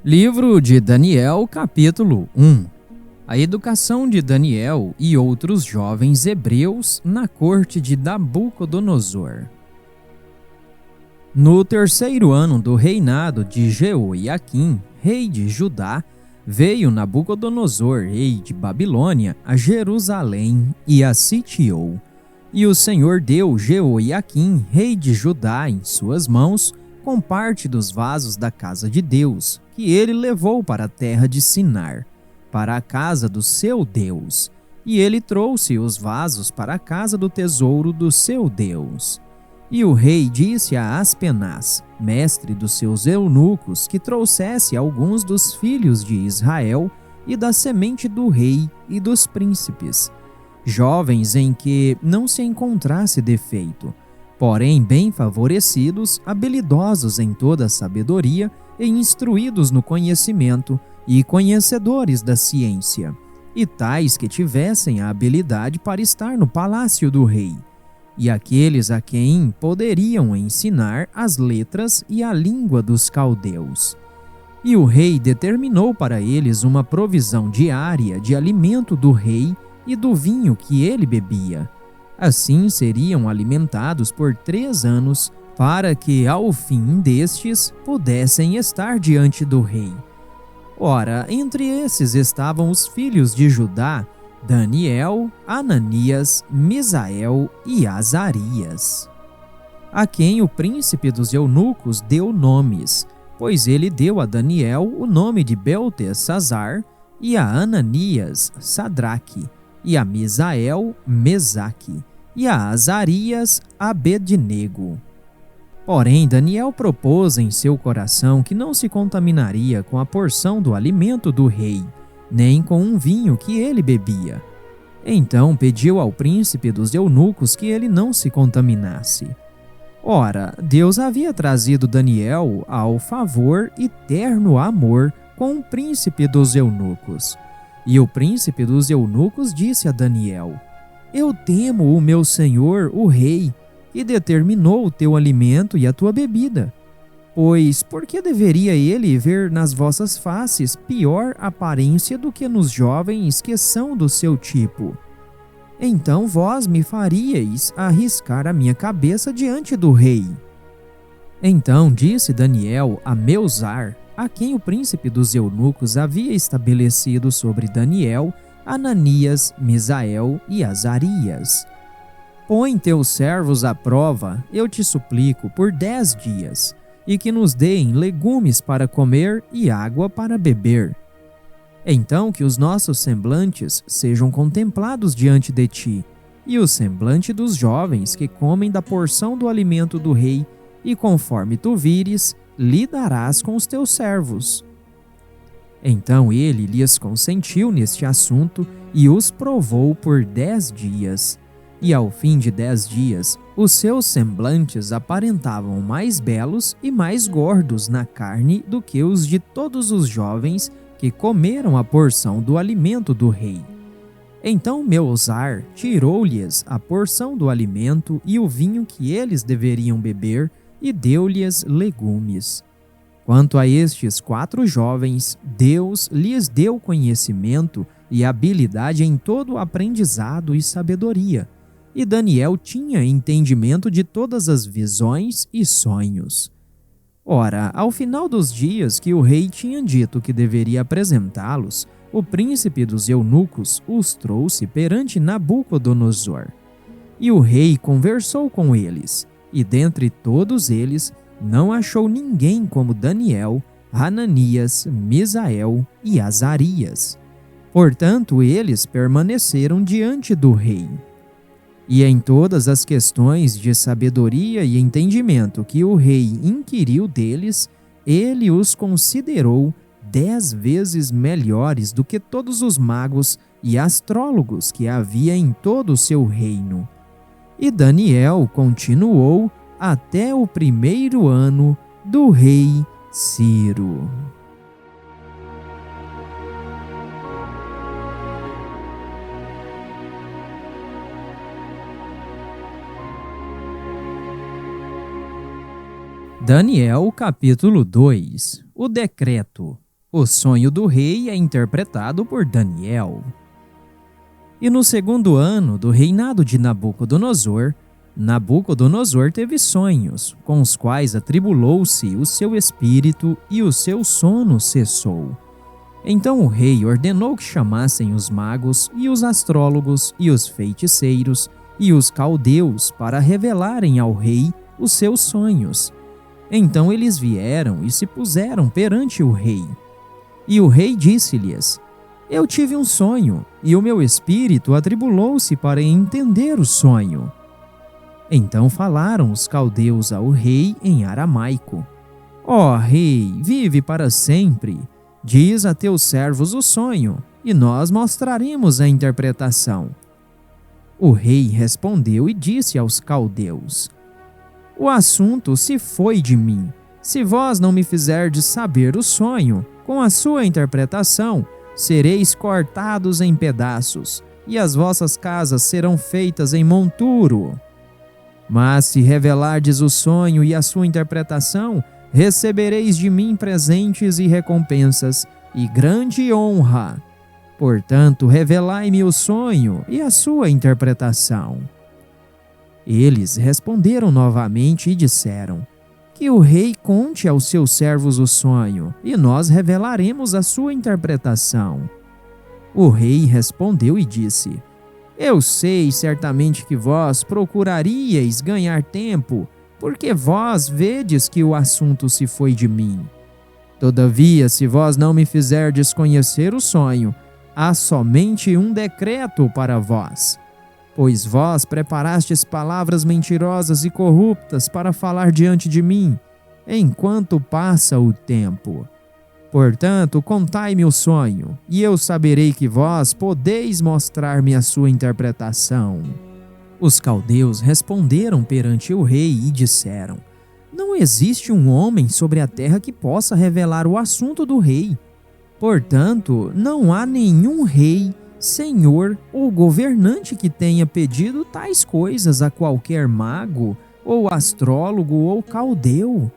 Livro de Daniel, capítulo 1. A educação de Daniel e outros jovens hebreus na corte de Nabucodonosor. No terceiro ano do reinado de Jeoiaquim, rei de Judá, veio Nabucodonosor, rei de Babilônia, a Jerusalém e a sitiou. E o Senhor deu Jeoiaquim, rei de Judá, em suas mãos, com parte dos vasos da casa de Deus, que ele levou para a terra de Sinar, para a casa do seu Deus. E ele trouxe os vasos para a casa do tesouro do seu Deus. E o rei disse a Aspenaz, mestre dos seus eunucos, que trouxesse alguns dos filhos de Israel e da semente do rei e dos príncipes, jovens em que não se encontrasse defeito, porém bem favorecidos, habilidosos em toda a sabedoria e instruídos no conhecimento e conhecedores da ciência, e tais que tivessem a habilidade para estar no palácio do rei, e aqueles a quem poderiam ensinar as letras e a língua dos caldeus. E o rei determinou para eles uma provisão diária de alimento do rei e do vinho que ele bebia. Assim seriam alimentados por 3 anos, para que ao fim destes pudessem estar diante do rei. Ora, entre esses estavam os filhos de Judá, Daniel, Ananias, Misael e Azarias, a quem o príncipe dos eunucos deu nomes, pois ele deu a Daniel o nome de Beltesazar, e a Ananias, Sadraque, e a Misael, Mesaque, e a Azarias, Abednego. Porém, Daniel propôs em seu coração que não se contaminaria com a porção do alimento do rei, nem com um vinho que ele bebia. Então pediu ao príncipe dos eunucos que ele não se contaminasse. Ora, Deus havia trazido Daniel ao favor e terno amor com o príncipe dos eunucos. E o príncipe dos eunucos disse a Daniel: Eu temo o meu senhor, o rei, que determinou o teu alimento e a tua bebida. Pois por que deveria ele ver nas vossas faces pior aparência do que nos jovens que são do seu tipo? Então vós me faríeis arriscar a minha cabeça diante do rei. Então disse Daniel a Meusar, a quem o príncipe dos eunucos havia estabelecido sobre Daniel, Ananias, Misael e Azarias: Põe teus servos à prova, eu te suplico, por 10 dias, e que nos deem legumes para comer e água para beber. Então que os nossos semblantes sejam contemplados diante de ti, e o semblante dos jovens que comem da porção do alimento do rei, e conforme tu vires, lidarás com os teus servos. Então ele lhes consentiu neste assunto e os provou por 10 dias. E ao fim de 10 dias, os seus semblantes aparentavam mais belos e mais gordos na carne do que os de todos os jovens que comeram a porção do alimento do rei. Então Meusar tirou-lhes a porção do alimento e o vinho que eles deveriam beber e deu-lhes legumes. Quanto a estes 4 jovens, Deus lhes deu conhecimento e habilidade em todo o aprendizado e sabedoria. E Daniel tinha entendimento de todas as visões e sonhos. Ora, ao final dos dias que o rei tinha dito que deveria apresentá-los, o príncipe dos eunucos os trouxe perante Nabucodonosor. E o rei conversou com eles, e dentre todos eles não achou ninguém como Daniel, Ananias, Misael e Azarias. Portanto, eles permaneceram diante do rei. E em todas as questões de sabedoria e entendimento que o rei inquiriu deles, ele os considerou 10 vezes melhores do que todos os magos e astrólogos que havia em todo o seu reino. E Daniel continuou até o 1º ano do rei Ciro. Daniel capítulo 2. O decreto. O sonho do rei é interpretado por Daniel. E no segundo ano do reinado de Nabucodonosor, Nabucodonosor teve sonhos, com os quais atribulou-se o seu espírito e o seu sono cessou. Então o rei ordenou que chamassem os magos e os astrólogos e os feiticeiros e os caldeus para revelarem ao rei os seus sonhos. Então eles vieram e se puseram perante o rei. E o rei disse-lhes: Eu tive um sonho, e o meu espírito atribulou-se para entender o sonho. Então falaram os caldeus ao rei em aramaico: Ó rei, vive para sempre. Diz a teus servos o sonho, e nós mostraremos a interpretação. O rei respondeu e disse aos caldeus: O assunto se foi de mim. Se vós não me fizerdes saber o sonho, com a sua interpretação, sereis cortados em pedaços, e as vossas casas serão feitas em monturo. Mas se revelardes o sonho e a sua interpretação, recebereis de mim presentes e recompensas, e grande honra. Portanto, revelai-me o sonho e a sua interpretação. Eles responderam novamente e disseram: Que o rei conte aos seus servos o sonho, e nós revelaremos a sua interpretação. O rei respondeu e disse: Eu sei certamente que vós procuraríeis ganhar tempo, porque vós vedes que o assunto se foi de mim. Todavia, se vós não me fizerdes conhecer o sonho, há somente um decreto para vós. Pois vós preparastes palavras mentirosas e corruptas para falar diante de mim, enquanto passa o tempo. Portanto, contai-me o sonho, e eu saberei que vós podeis mostrar-me a sua interpretação. Os caldeus responderam perante o rei e disseram: Não existe um homem sobre a terra que possa revelar o assunto do rei. Portanto, não há nenhum rei, senhor ou governante que tenha pedido tais coisas a qualquer mago, ou astrólogo ou caldeu.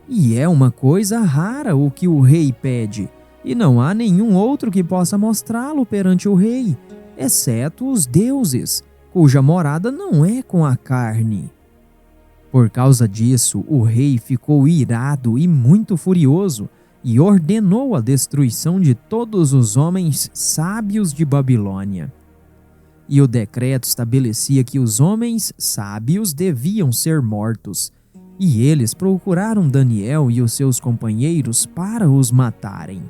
E é uma coisa rara o que o rei pede, e não há nenhum outro que possa mostrá-lo perante o rei, exceto os deuses, cuja morada não é com a carne. Por causa disso, o rei ficou irado e muito furioso, e ordenou a destruição de todos os homens sábios de Babilônia. E o decreto estabelecia que os homens sábios deviam ser mortos, e eles procuraram Daniel e os seus companheiros para os matarem.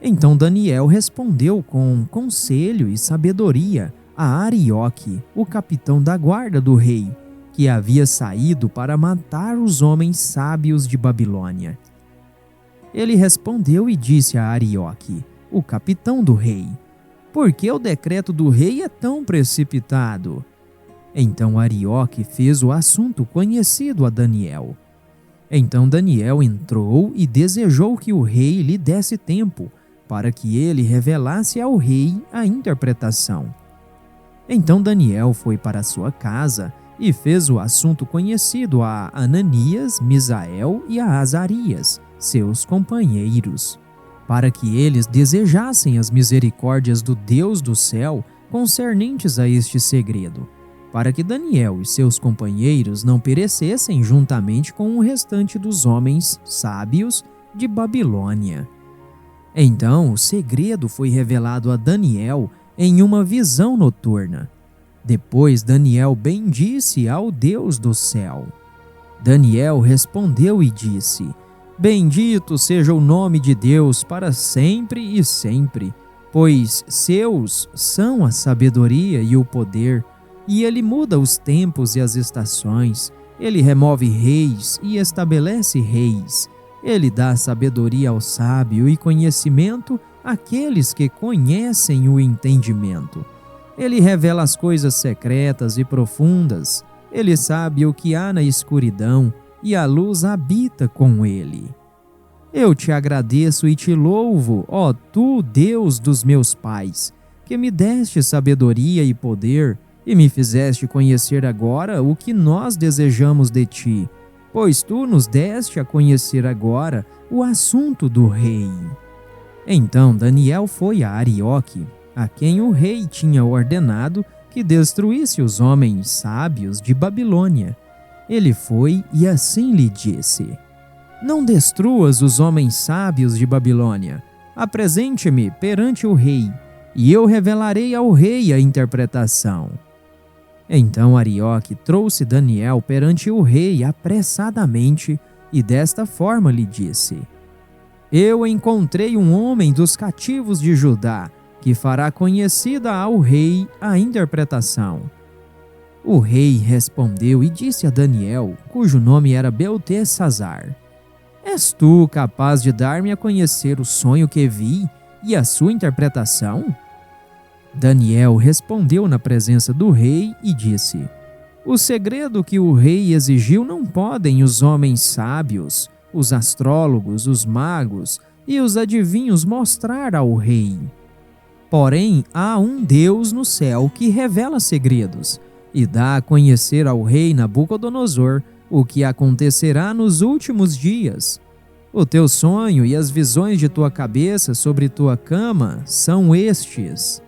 Então Daniel respondeu com conselho e sabedoria a Arioque, o capitão da guarda do rei, que havia saído para matar os homens sábios de Babilônia. Ele respondeu e disse a Arioque, o capitão do rei: Por que o decreto do rei é tão precipitado? Então Arioque fez o assunto conhecido a Daniel. Então Daniel entrou e desejou que o rei lhe desse tempo, para que ele revelasse ao rei a interpretação. Então Daniel foi para sua casa e fez o assunto conhecido a Ananias, Misael e a Azarias, seus companheiros, para que eles desejassem as misericórdias do Deus do céu concernentes a este segredo, para que Daniel e seus companheiros não perecessem juntamente com o restante dos homens sábios de Babilônia. Então o segredo foi revelado a Daniel em uma visão noturna. Depois Daniel bendisse ao Deus do céu. Daniel respondeu e disse: Bendito seja o nome de Deus para sempre e sempre, pois seus são a sabedoria e o poder, e ele muda os tempos e as estações, ele remove reis e estabelece reis, ele dá sabedoria ao sábio e conhecimento àqueles que conhecem o entendimento. Ele revela as coisas secretas e profundas, ele sabe o que há na escuridão, e a luz habita com ele. Eu te agradeço e te louvo, ó tu, Deus dos meus pais, que me deste sabedoria e poder, e me fizeste conhecer agora o que nós desejamos de ti, pois tu nos deste a conhecer agora o assunto do rei. Então Daniel foi a Arioque, a quem o rei tinha ordenado que destruísse os homens sábios de Babilônia. Ele foi e assim lhe disse: Não destruas os homens sábios de Babilônia. Apresente-me perante o rei, e eu revelarei ao rei a interpretação. Então Arioque trouxe Daniel perante o rei apressadamente, e desta forma lhe disse: Eu encontrei um homem dos cativos de Judá, que fará conhecida ao rei a interpretação. O rei respondeu e disse a Daniel, cujo nome era Beltesazar: És tu capaz de dar-me a conhecer o sonho que vi e a sua interpretação? Daniel respondeu na presença do rei e disse: O segredo que o rei exigiu não podem os homens sábios, os astrólogos, os magos e os adivinhos mostrar ao rei. Porém, há um Deus no céu que revela segredos e dá a conhecer ao rei Nabucodonosor o que acontecerá nos últimos dias. O teu sonho e as visões de tua cabeça sobre tua cama são estes.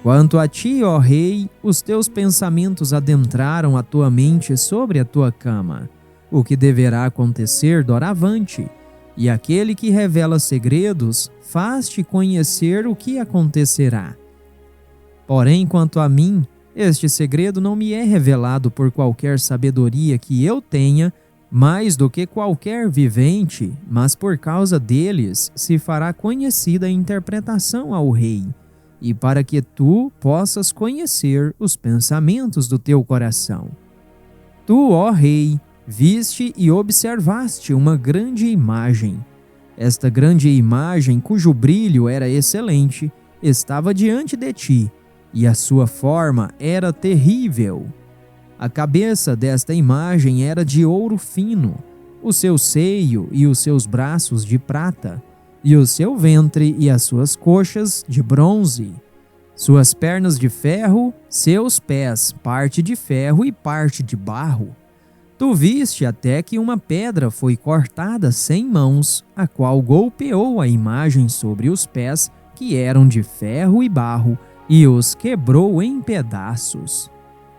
Quanto a ti, ó rei, os teus pensamentos adentraram a tua mente sobre a tua cama, o que deverá acontecer doravante, e aquele que revela segredos faz-te conhecer o que acontecerá. Porém, quanto a mim, este segredo não me é revelado por qualquer sabedoria que eu tenha, mais do que qualquer vivente, mas por causa deles se fará conhecida a interpretação ao rei, e para que tu possas conhecer os pensamentos do teu coração. Tu, ó rei, viste e observaste uma grande imagem. Esta grande imagem, cujo brilho era excelente, estava diante de ti, e a sua forma era terrível. A cabeça desta imagem era de ouro fino, o seu seio e os seus braços de prata, e o seu ventre e as suas coxas de bronze, suas pernas de ferro, seus pés, parte de ferro e parte de barro. Tu viste até que uma pedra foi cortada sem mãos, a qual golpeou a imagem sobre os pés, que eram de ferro e barro, e os quebrou em pedaços.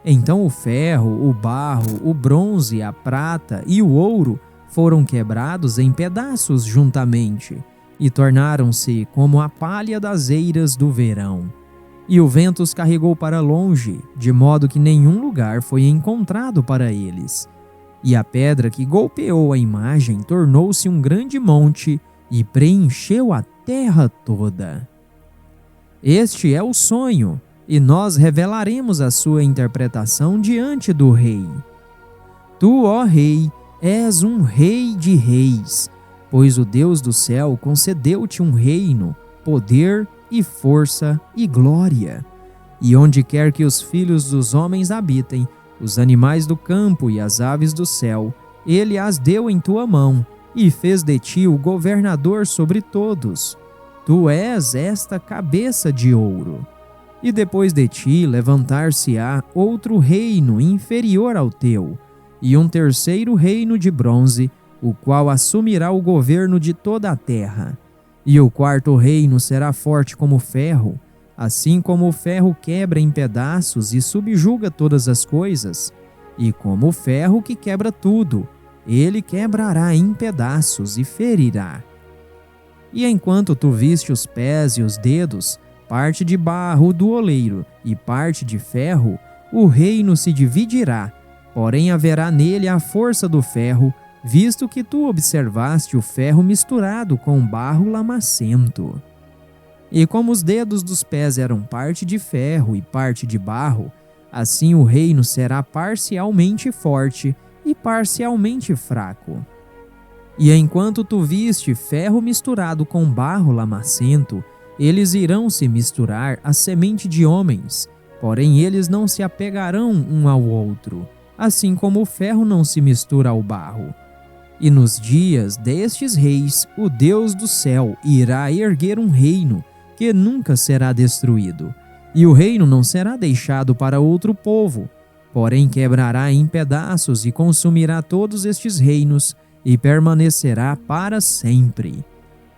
Então o ferro, o barro, o bronze, a prata e o ouro foram quebrados em pedaços juntamente, e tornaram-se como a palha das eiras do verão. E o vento os carregou para longe, de modo que nenhum lugar foi encontrado para eles. E a pedra que golpeou a imagem tornou-se um grande monte e preencheu a terra toda. Este é o sonho, e nós revelaremos a sua interpretação diante do rei. Tu, ó rei, és um rei de reis, pois o Deus do céu concedeu-te um reino, poder e força e glória. E onde quer que os filhos dos homens habitem, os animais do campo e as aves do céu, ele as deu em tua mão, e fez de ti o governador sobre todos. Tu és esta cabeça de ouro. E depois de ti levantar-se-á outro reino inferior ao teu, e um terceiro reino de bronze, o qual assumirá o governo de toda a terra. E o quarto reino será forte como ferro, assim como o ferro quebra em pedaços e subjuga todas as coisas, e como o ferro que quebra tudo, ele quebrará em pedaços e ferirá. E enquanto tu viste os pés e os dedos, parte de barro do oleiro e parte de ferro, o reino se dividirá, porém haverá nele a força do ferro, visto que tu observaste o ferro misturado com barro lamacento. E como os dedos dos pés eram parte de ferro e parte de barro, assim o reino será parcialmente forte e parcialmente fraco. E enquanto tu viste ferro misturado com barro lamacento, eles irão se misturar à semente de homens, porém eles não se apegarão um ao outro, assim como o ferro não se mistura ao barro. E nos dias destes reis, o Deus do céu irá erguer um reino que nunca será destruído, e o reino não será deixado para outro povo, porém quebrará em pedaços e consumirá todos estes reinos, e permanecerá para sempre.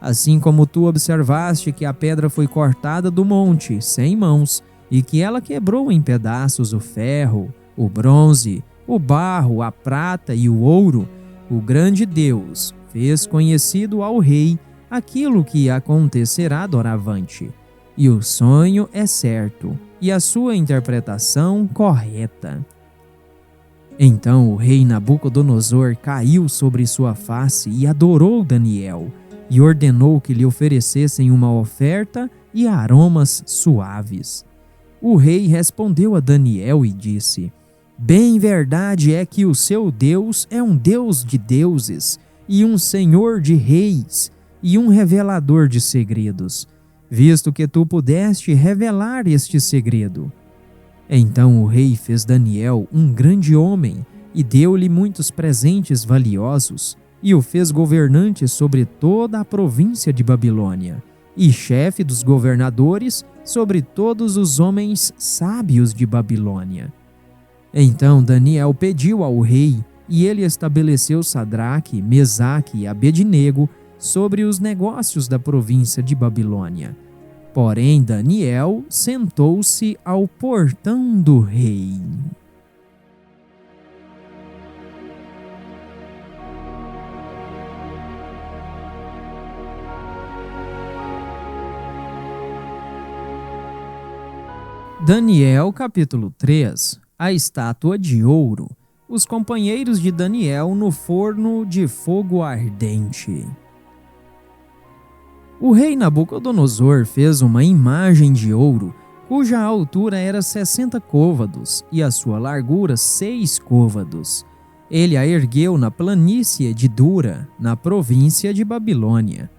Assim como tu observaste que a pedra foi cortada do monte, sem mãos, e que ela quebrou em pedaços o ferro, o bronze, o barro, a prata e o ouro, o grande Deus fez conhecido ao rei aquilo que acontecerá doravante. E o sonho é certo, e a sua interpretação correta. Então o rei Nabucodonosor caiu sobre sua face e adorou Daniel, e ordenou que lhe oferecessem uma oferta e aromas suaves. O rei respondeu a Daniel e disse: Bem verdade é que o seu Deus é um Deus de deuses, e um Senhor de reis, e um revelador de segredos, visto que tu pudeste revelar este segredo. Então o rei fez Daniel um grande homem, e deu-lhe muitos presentes valiosos, e o fez governante sobre toda a província de Babilônia, e chefe dos governadores sobre todos os homens sábios de Babilônia. Então Daniel pediu ao rei, e ele estabeleceu Sadraque, Mesaque e Abednego sobre os negócios da província de Babilônia. Porém Daniel sentou-se ao portão do rei. Daniel capítulo 3. A estátua de ouro. Os companheiros de Daniel no forno de fogo ardente. O rei Nabucodonosor fez uma imagem de ouro, cuja altura era 60 côvados e a sua largura 6 côvados. Ele a ergueu na planície de Dura, na província de Babilônia.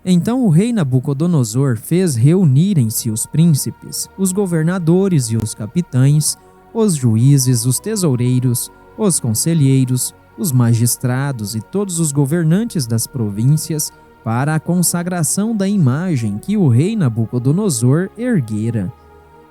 Então o rei Nabucodonosor fez reunirem-se os príncipes, os governadores e os capitães, os juízes, os tesoureiros, os conselheiros, os magistrados e todos os governantes das províncias para a consagração da imagem que o rei Nabucodonosor erguera.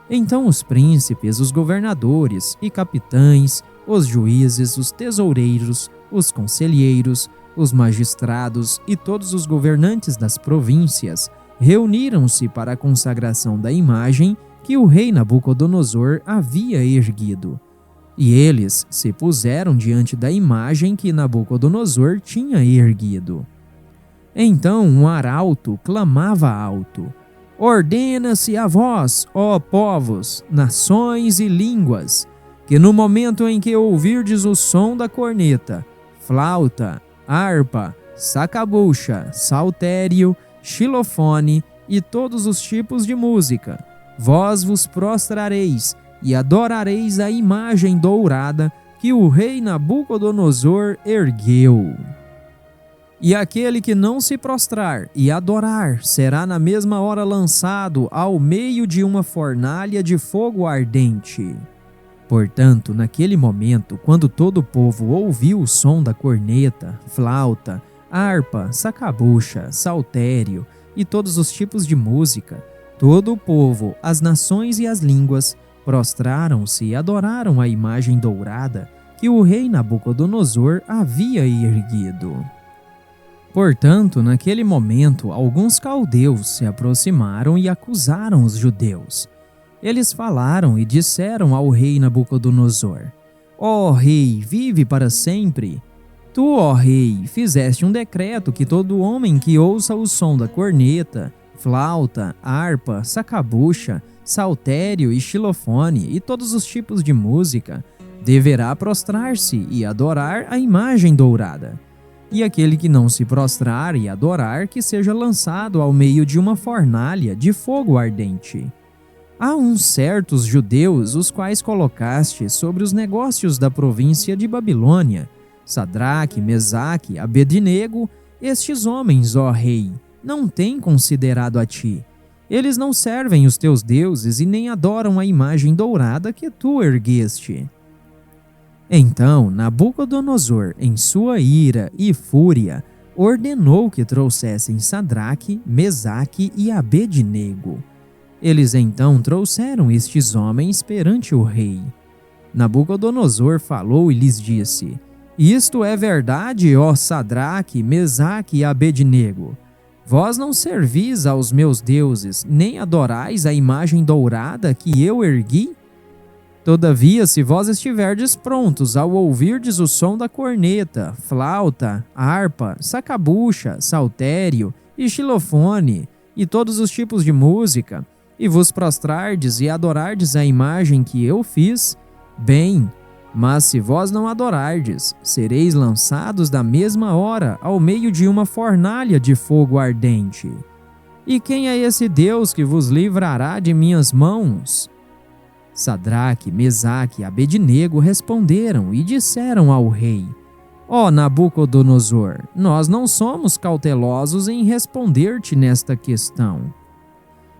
Então os príncipes, os governadores e capitães, os juízes, os tesoureiros, os conselheiros, os magistrados e todos os governantes das províncias reuniram-se para a consagração da imagem que o rei Nabucodonosor havia erguido. E eles se puseram diante da imagem que Nabucodonosor tinha erguido. Então um arauto clamava alto: Ordena-se a vós, ó povos, nações e línguas, que no momento em que ouvirdes o som da corneta, flauta, harpa, sacabucha, saltério, xilofone e todos os tipos de música, vós vos prostrareis e adorareis a imagem dourada que o rei Nabucodonosor ergueu. E aquele que não se prostrar e adorar será na mesma hora lançado ao meio de uma fornalha de fogo ardente. Portanto, naquele momento, quando todo o povo ouviu o som da corneta, flauta, harpa, sacabucha, saltério e todos os tipos de música, todo o povo, as nações e as línguas, prostraram-se e adoraram a imagem dourada que o rei Nabucodonosor havia erguido. Portanto, naquele momento, alguns caldeus se aproximaram e acusaram os judeus. Eles falaram e disseram ao rei Nabucodonosor: Ó rei, vive para sempre. Tu, ó rei, fizeste um decreto que todo homem que ouça o som da corneta, flauta, harpa, sacabucha, saltério e xilofone e todos os tipos de música, deverá prostrar-se e adorar a imagem dourada. E aquele que não se prostrar e adorar, que seja lançado ao meio de uma fornalha de fogo ardente. Há uns certos judeus, os quais colocaste sobre os negócios da província de Babilônia, Sadraque, Mesaque, Abednego. Estes homens, ó rei, não têm considerado a ti. Eles não servem os teus deuses e nem adoram a imagem dourada que tu ergueste. Então Nabucodonosor, em sua ira e fúria, ordenou que trouxessem Sadraque, Mesaque e Abednego. Eles então trouxeram estes homens perante o rei. Nabucodonosor falou e lhes disse: Isto é verdade, ó Sadraque, Mesaque e Abednego. Vós não servis aos meus deuses, nem adorais a imagem dourada que eu ergui? Todavia, se vós estiverdes prontos ao ouvirdes o som da corneta, flauta, harpa, sacabucha, saltério e xilofone, e todos os tipos de música, e vos prostrardes e adorardes a imagem que eu fiz, bem, mas se vós não adorardes, sereis lançados da mesma hora ao meio de uma fornalha de fogo ardente. E quem é esse Deus que vos livrará de minhas mãos? Sadraque, Mesaque e Abednego responderam e disseram ao rei: Ó Nabucodonosor, nós não somos cautelosos em responder-te nesta questão.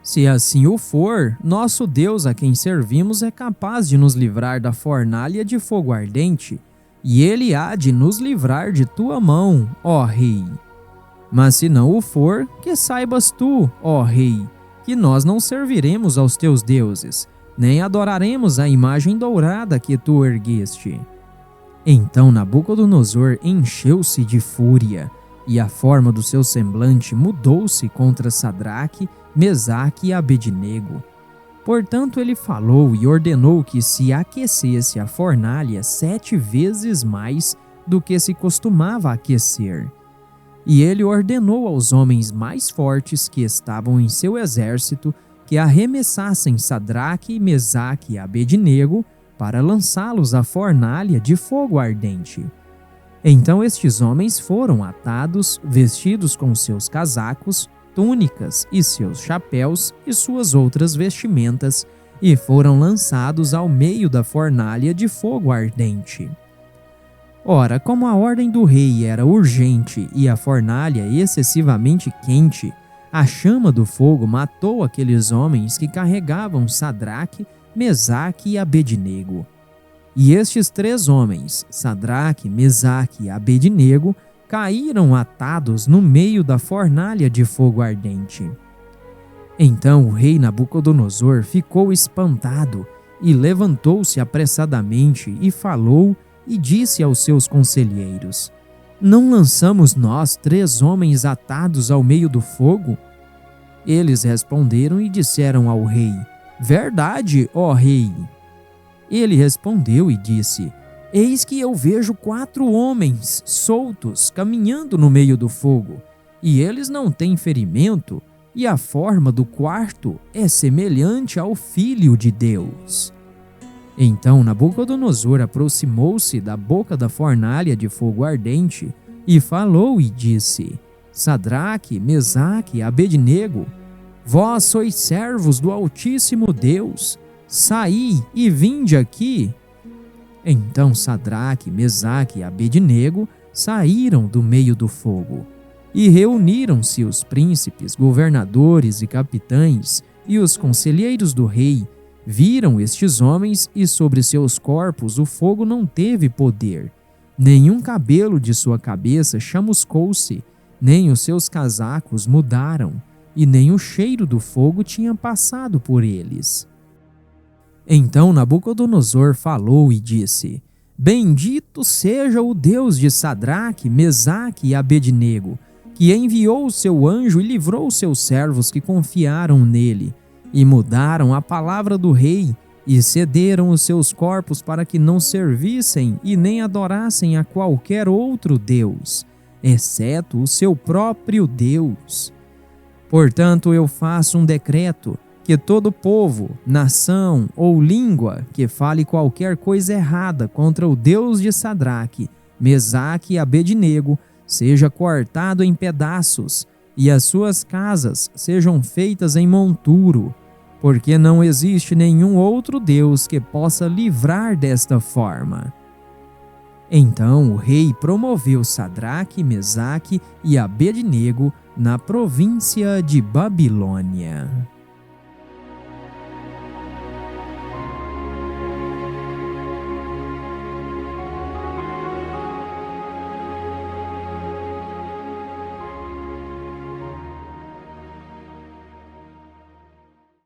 Se assim o for, nosso Deus a quem servimos é capaz de nos livrar da fornalha de fogo ardente, e ele há de nos livrar de tua mão, ó rei. Mas se não o for, que saibas tu, ó rei, que nós não serviremos aos teus deuses, nem adoraremos a imagem dourada que tu ergueste. Então Nabucodonosor encheu-se de fúria, e a forma do seu semblante mudou-se contra Sadraque, Mesaque e Abednego. Portanto ele falou e ordenou que se aquecesse a fornalha 7 vezes mais do que se costumava aquecer. E ele ordenou aos homens mais fortes que estavam em seu exército que arremessassem Sadraque, Mesaque e Abednego para lançá-los à fornalha de fogo ardente. Então estes homens foram atados, vestidos com seus casacos, túnicas e seus chapéus e suas outras vestimentas, e foram lançados ao meio da fornalha de fogo ardente. Ora, como a ordem do rei era urgente e a fornalha excessivamente quente, a chama do fogo matou aqueles homens que carregavam Sadraque, Mesaque e Abednego. E estes 3 homens, Sadraque, Mesaque e Abednego, caíram atados no meio da fornalha de fogo ardente. Então o rei Nabucodonosor ficou espantado e levantou-se apressadamente e falou e disse aos seus conselheiros: Não lançamos nós 3 homens atados ao meio do fogo? Eles responderam e disseram ao rei: Verdade, ó rei. Ele respondeu e disse: Eis que eu vejo 4 homens soltos caminhando no meio do fogo, e eles não têm ferimento, e a forma do quarto é semelhante ao Filho de Deus. Então Nabucodonosor aproximou-se da boca da fornalha de fogo ardente e falou e disse: Sadraque, Mesaque e Abednego, vós sois servos do Altíssimo Deus, saí e vinde aqui. Então Sadraque, Mesaque e Abednego saíram do meio do fogo. E reuniram-se os príncipes, governadores e capitães, e os conselheiros do rei, viram estes homens, e sobre seus corpos o fogo não teve poder. Nenhum cabelo de sua cabeça chamuscou-se, nem os seus casacos mudaram, e nem o cheiro do fogo tinha passado por eles. Então Nabucodonosor falou e disse: Bendito seja o Deus de Sadraque, Mesaque e Abednego, que enviou o seu anjo e livrou os seus servos que confiaram nele, e mudaram a palavra do rei, e cederam os seus corpos para que não servissem e nem adorassem a qualquer outro Deus, exceto o seu próprio Deus. Portanto, eu faço um decreto que todo povo, nação ou língua que fale qualquer coisa errada contra o Deus de Sadraque, Mesaque e Abednego seja cortado em pedaços, e as suas casas sejam feitas em monturo, porque não existe nenhum outro Deus que possa livrar desta forma. Então o rei promoveu Sadraque, Mesaque e Abednego na província de Babilônia.